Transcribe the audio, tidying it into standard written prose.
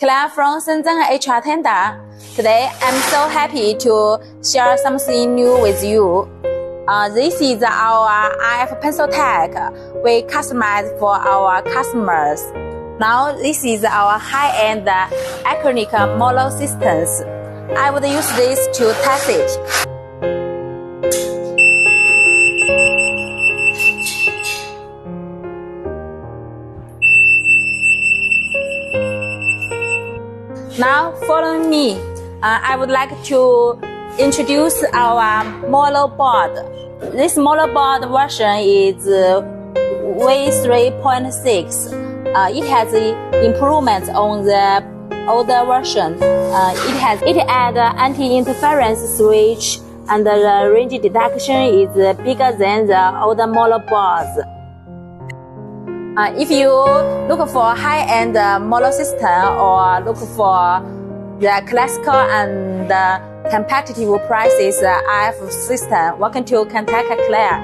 Claire from Shenzhen HR Tender. Today, I'm so happy to share something new with you. This is our RF pencil tag we customized for our customers. Now, this is our high-end acrylic model systems. I would use this to test it. Now, following me, I would like to introduce our model board. This model board version is V3.6. It has improvements on the older version. It adds anti-interference switch, and the range detection is bigger than the older model boards. If you look for high-end model system or look for the classical and competitive prices RF system, welcome to contact Claire.